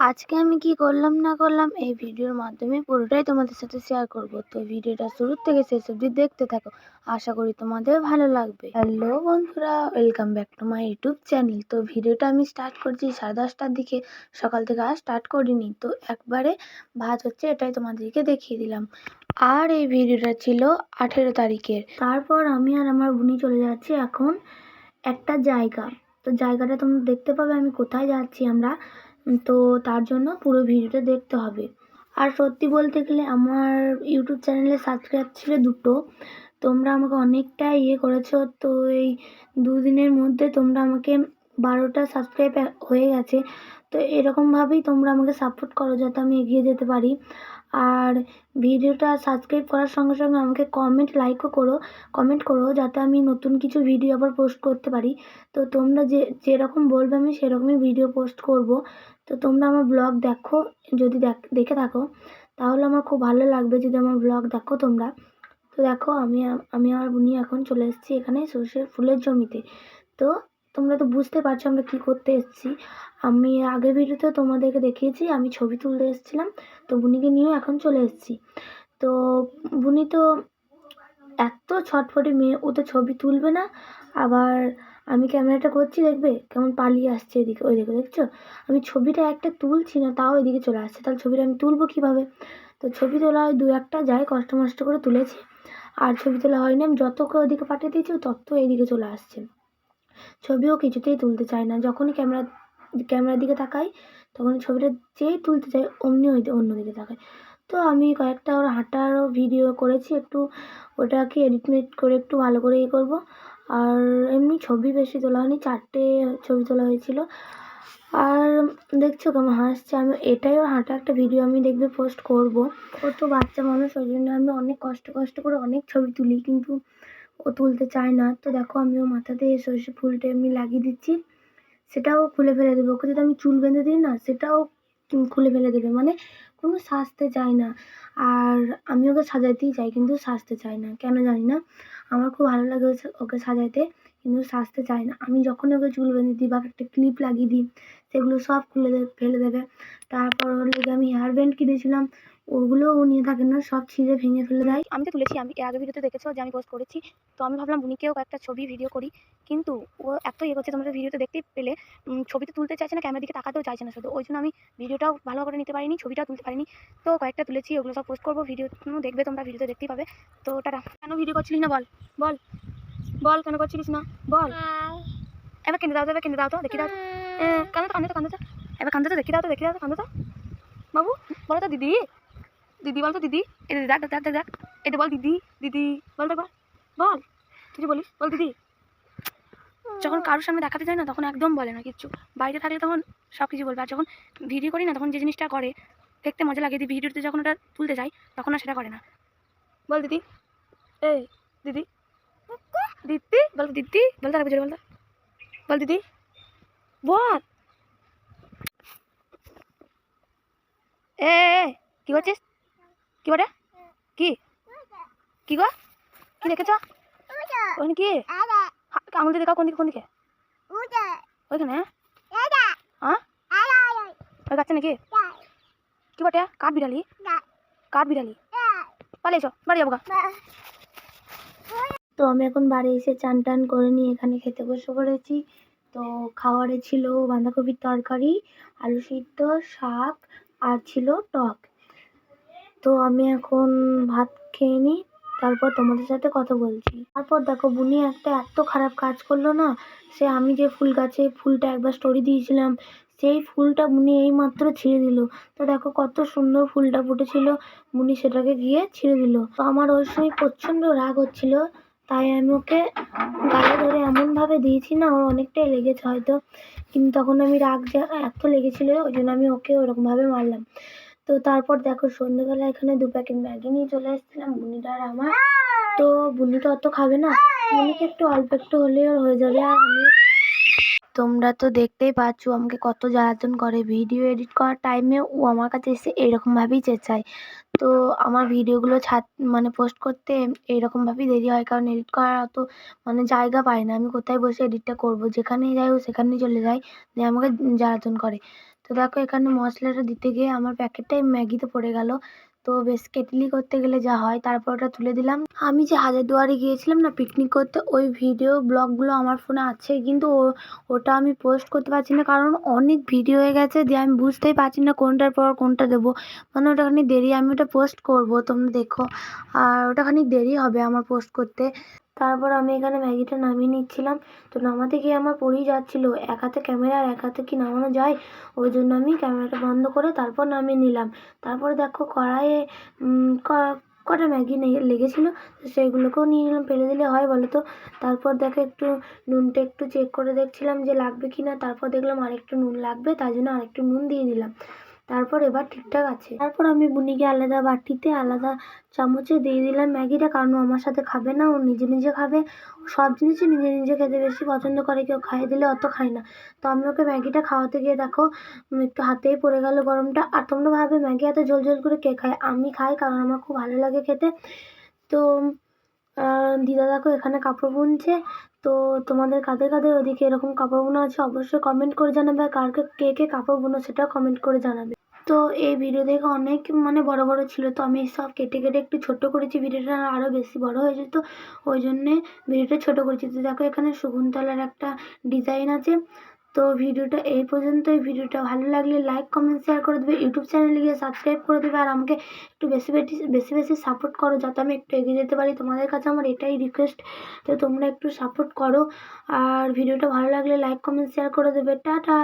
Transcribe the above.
আজকে আমি কি করলাম না করলাম এই ভিডিওর মাধ্যমে পুরোটাই তোমাদের সাথে শেয়ার করব। তো ভিডিওটা শুরু থেকে শেষ অবধি দেখতে থাকো, আশা করি তোমাদের ভালো লাগবে। হ্যালো বন্ধুরা, welcome back to my YouTube channel. তো ভিডিওটা আমি স্টার্ট করছি 10:30টার দিকে, সকাল থেকে আর স্টার্ট করিনি। তো একবারে ভাজ হচ্ছে এটাই তোমাদেরকে দেখিয়ে দিলাম। আর এই ভিডিওটা ছিল 18 তারিখের। তারপর আমি আর আমার বোনই চলে যাচ্ছি এখন একটা জায়গা। তো জায়গাটা তোমরা দেখতে পাবে আমি কোথায় যাচ্ছি আমরা। তো তার জন্য পুরো ভিডিওটা দেখতে হবে। আর সত্যি বলতে গেলে আমার ইউটিউব চ্যানেলে সাবস্ক্রাইব ছিল 2টো। তোমরা আমাকে অনেকটা করেছো। তো এই 2 দিনের মধ্যে তোমরা আমাকে 12টা সাবস্ক্রাইব হয়ে গেছে। তো এরকমভাবেই তোমরা আমাকে সাপোর্ট করো যাতে আমি এগিয়ে যেতে পারি। আর ভিডিওটা সাবস্ক্রাইব করার সঙ্গে সঙ্গে আমাকে কমেন্ট করো যাতে আমি নতুন কিছু ভিডিও আবার পোস্ট করতে পারি। তো তোমরা যেরকম বলবে আমি সেরকমই ভিডিও পোস্ট করব। তো তোমরা আমার ব্লগ দেখো, যদি দেখে থাকো তাহলে আমার খুব ভালো লাগবে যদি আমার ব্লগ দেখো তোমরা। তো দেখো আমি আমার বুনি এখন চলে এসেছি এখানে সর্ষের ফুলের জমিতে। তো তোমরা তো বুঝতে পারছো আমরা কি করতে এসেছি। আমি আগের ভিডিওতে তোমাদেরকে দেখিয়েছি আমি ছবি তুলতে এসেছিলাম। তো বুনিকে নিয়েও এখন চলে এসেছি। তো বুনি তো এত ছটফটে মেয়ে, ও তো ছবি তুলবে না। আবার আমি ক্যামেরাটা করছি দেখবে কেমন পালিয়ে আসছে এদিকে, ওই দিকে দেখছো। আমি ছবিটা একটা তুলছি না তাও এদিকে চলে আসছে, তাহলে ছবিটা আমি তুলবো কীভাবে। তো ছবি তোলা হয় 2-1টা যায়, কষ্ট মষ্ট করে তুলেছি। আর ছবি তোলা হয়নি, আমি যত ওদিকে পাঠিয়ে দিয়েছি তত এইদিকে চলে আসছে। ছবিও কিছুতেই তুলতে চায় না। যখনই ক্যামেরার দিকে তাকাই তখন ছবিটা যেই তুলতে চাই অমনি অন্যদিকে তাকায়। তো আমি কয়েকটা ওর হাঁটারও ভিডিও করেছি, একটু ওটাকে এডিট করে একটু ভালো করে করবো। আর এমনি ছবি বেশি তোলা হয়নি, 4টে ছবি তোলা হয়েছিল। আর দেখছো কেমন হাসছে। আমি এটাই ওর হাঁটা একটা ভিডিও আমি দেখবে পোস্ট করব। ও তো বাচ্চা মানুষ, ওই জন্য আমি অনেক কষ্ট করে অনেক ছবি তুলি, কিন্তু ও তুলতে চায় না। তো দেখো আমি ওর মাথাতে সর্ষে ফুলটা এমনি লাগিয়ে দিচ্ছি, সেটাও খুলে ফেলে দেবে। ওকে যদি আমি চুল বেঁধে দিই না সেটাও খুলে ফেলে দেবে, মানে কোনো সাজতে চায় না। আর আমি ওকে সাজাতেই চাই কিন্তু সাজতে চায় না, কেন জানি না। আমার খুব ভালো লাগে ওকে সাজাতে, কিন্তু সাজতে চায় না। আমি যখন ওকে চুল বেঁধে দিই বা একটা ক্লিপ লাগিয়ে দিই সেগুলো সব ফেলে দেবে। তারপর ওর লেগে আমি হেয়ার ব্যান্ড কিনেছিলাম, ওগুলোও ও নিয়ে থাকে না, সব ছিঁড়ে ভেঙে ফেলে দেয়। আমি তো তুলেছি, আমি আগে ভিডিওতে দেখেছো যে আমি পোস্ট করেছি। তো আমি ভাবলাম বুনিকেও একটা ছবি ভিডিও করি, কিন্তু ও এত করছে তোমরা ভিডিওতে দেখতেই পেলে। ছবি তো তুলতে চাইছে না, ক্যামেরার দিকে তাকাতেও চাইছে না শুধু, ওই জন্য আমি ভিডিওটাও ভালো করে নিতে পারিনি, ছবিটাও তুলতে পারিনি। তো কয়েকটা তুলেছি, ওগুলো সব পোস্ট করবো, ভিডিও দেখবে তোমরা, ভিডিওতে দেখতেই পাবে। তো টাটা। কেন ভিডিও করছিলিস না বল বল বল, কেন করছিলিস না বল। এবার কিনে দাও তো, দেখি দাও তো। কান্দো তো এবার কান্দো তো, দেখি দাও তো কান্দো তো। বাবু বলো তো দিদি বল তো দিদি। এটা দেখ এটা বল দিদি বল তো বল, তুই বলিস বল দিদি। যখন কারোর সামনে দেখাতে যায় না তখন একদম বলে না কিচ্ছু, বাইরে থাকলে তখন সব কিছু বলবে। আর যখন ভিডিও করি না তখন যে জিনিসটা করে দেখতে মজা লাগে, ভিডিওতে যখন ওটা তুলতে যাই তখন আর সেটা করে না। বল দিদি, এই দিদি বল দিদি, বলতে হবে জোরে বল দিদি বল। এ কি করছিস, কি বলে কি কি গো, কি দেখেছ ওখানে কি আঙুল দিয়ে দেখাও, কোন দিকে ওইখানে। হ্যাঁ ওই গাছে নাকি কি বটে, কাঠ বিড়ালি পালিয়ে এসো, বাড়ি যাবো গা। তো আমি এখন বাড়ি এসে চান টান করে নিয়ে এখানে খেতে বসে পড়েছি। তো খাবারে ছিল বাঁধাকপির তরকারি, আলু সিদ্ধ, শাক আর ছিল টক। তো আমি এখন ভাত খেয়ে নিই, তারপর তোমাদের সাথে কথা বলছি। তারপর দেখো বুনি একটা এত খারাপ কাজ করলো না। সে আমি যে ফুল গাছে ফুলটা একবার স্টোরি দিয়েছিলাম সেই ফুলটা বুনি এই মাত্র ছিঁড়ে দিল। তো দেখো কত সুন্দর ফুলটা ফুটেছিল, বুনি সেটাকে গিয়ে ছিঁড়ে দিল। তো আমার ওই সময় প্রচণ্ড রাগ হচ্ছিল, তাই আমি ওকে গায়ে ধরে এমনভাবে দিয়েছি না, ওর অনেকটাই লেগেছে হয়তো, কিন্তু তখন আমি রাগ যে এত লেগেছিল ওই জন্য আমি ওকে ওরকমভাবে মারলাম। তো তারপর দেখো সন্ধ্যেবেলা এখানে 2 প্যাকেট ম্যাগি নিয়ে চলে এসেছিলাম বুনিটা আর আমার। তো বুনি তো অত খাবে না, বুনিকে একটু অল্প একটু হলেও হয়ে যাবে। আর আমি, তোমরা তো দেখতেই পাচ্ছ আমাকে কত জ্বালাতন করে, ভিডিও এডিট করার টাইমে ও আমার কাছে এসে এরকমভাবেই চেঁচায়। তো আমার ভিডিওগুলো মানে পোস্ট করতে এইরকমভাবেই দেরি হয়, কারণ এডিট করার অত মানে জায়গা পাই না। আমি কোথায় বসে এডিটটা করব, যেখানেই যাই ও সেখানেই চলে যায়, দিয়ে আমাকে জ্বালাতন করে। তো দেখো এখানে মশলাটা দিতে গিয়ে আমার প্যাকেটটাই ম্যাগিতে পড়ে গেল। তো বেশ কেটলি করতে গেলে যা হয়, তারপর ওটা তুলে দিলাম। আমি যে হাজারদুয়ারি গিয়েছিলাম না পিকনিক করতে, ওই ভিডিও ব্লগগুলো আমার ফোনে আছে, কিন্তু ওটা আমি পোস্ট করতে পারছি না, কারণ অনেক ভিডিও হয়ে গেছে দিয়ে আমি বুঝতেই পারছি না কোনটার পর কোনটা দেবো। মানে ওটা খানিক দেরি, আমি ওটা পোস্ট করব, তোমরা দেখো। আর ওটা খানিক দেরি হবে আমার পোস্ট করতে। তারপর আমি এখানে ম্যাগিটা নামিয়ে নিচ্ছিলাম। তো নামাতে গিয়ে আমার পড়েই যাচ্ছিলো, এক হাতে ক্যামেরা আর এক হাতে কি নামানো যায়, ওই জন্য আমি ক্যামেরাটা বন্ধ করে তারপর নামিয়ে নিলাম। তারপরে দেখো কড়াইয়ে কটা ম্যাগি লেগেছিলো, তো সেইগুলোকেও নিয়ে নিলাম, ফেলে দিলে হয় বলো তো। তারপর দেখো একটু নুনটা একটু চেক করে দেখছিলাম যে লাগবে কি না, তারপর দেখলাম আরেকটু নুন লাগবে, তাই জন্য আরেকটু নুন দিয়ে দিলাম। তারপর এবার ঠিকঠাক আছে। তারপর আমি বুনিকে আলাদা বাটিতে আলাদা চামচে দিয়ে দিলাম ম্যাগিটা, কারণ ও আমার সাথে খাবে না, ও নিজে নিজে খাবে। সব জিনিসই নিজে নিজে খেতে বেশি পছন্দ করে, কেউ খাইয়ে দিলে অত খায় না। তো আমি ওকে ম্যাগিটা খাওয়াতে গিয়ে দেখো একটু হাতেই পড়ে গেল গরমটা। আর তোমরা ভাবে ম্যাগি এত ঝোল ঝোল করে কে খায়, আমি খাই, কারণ আমার খুব ভালো লাগে খেতে। তো দিদা দেখো এখানে কাপড় বুনছে। তো তোমাদের কাদের কাদের ওদিকে এরকম কাপড় বোনা আছে অবশ্যই কমেন্ট করে জানাবে, আর কারকে কে কে কাপড় বোনা সেটাও কমেন্ট করে জানাবে। তো এই ভিডিও দেখে অনেক মানে বড় বড় ছিল, তো আমি সব কেটে কেটে একটু ছোট করেছি, ভিডিওটা আরও বেশি বড় হয়ে যেত, ওই জন্যে ভিডিওটা ছোট করেছি। তো দেখো এখানে শকুন্তলার একটা ডিজাইন আছে। তো ভিডিওটা এই পর্যন্তই। ভিডিওটা ভালো লাগলে লাইক কমেন্ট শেয়ার করে দেবে, ইউটিউব চ্যানেলে গিয়ে সাবস্ক্রাইব করে দেবে, আর আমাকে একটু বেশি বেশি বেশি বেশি সাপোর্ট করো, যাতে আমি একটু এগিয়ে যেতে পারি। তোমাদের কাছে আমার এটাই রিকোয়েস্ট, তো তোমরা একটু সাপোর্ট করো। আর ভিডিওটা ভালো লাগলে লাইক কমেন্ট শেয়ার করে দেবে। টাটা।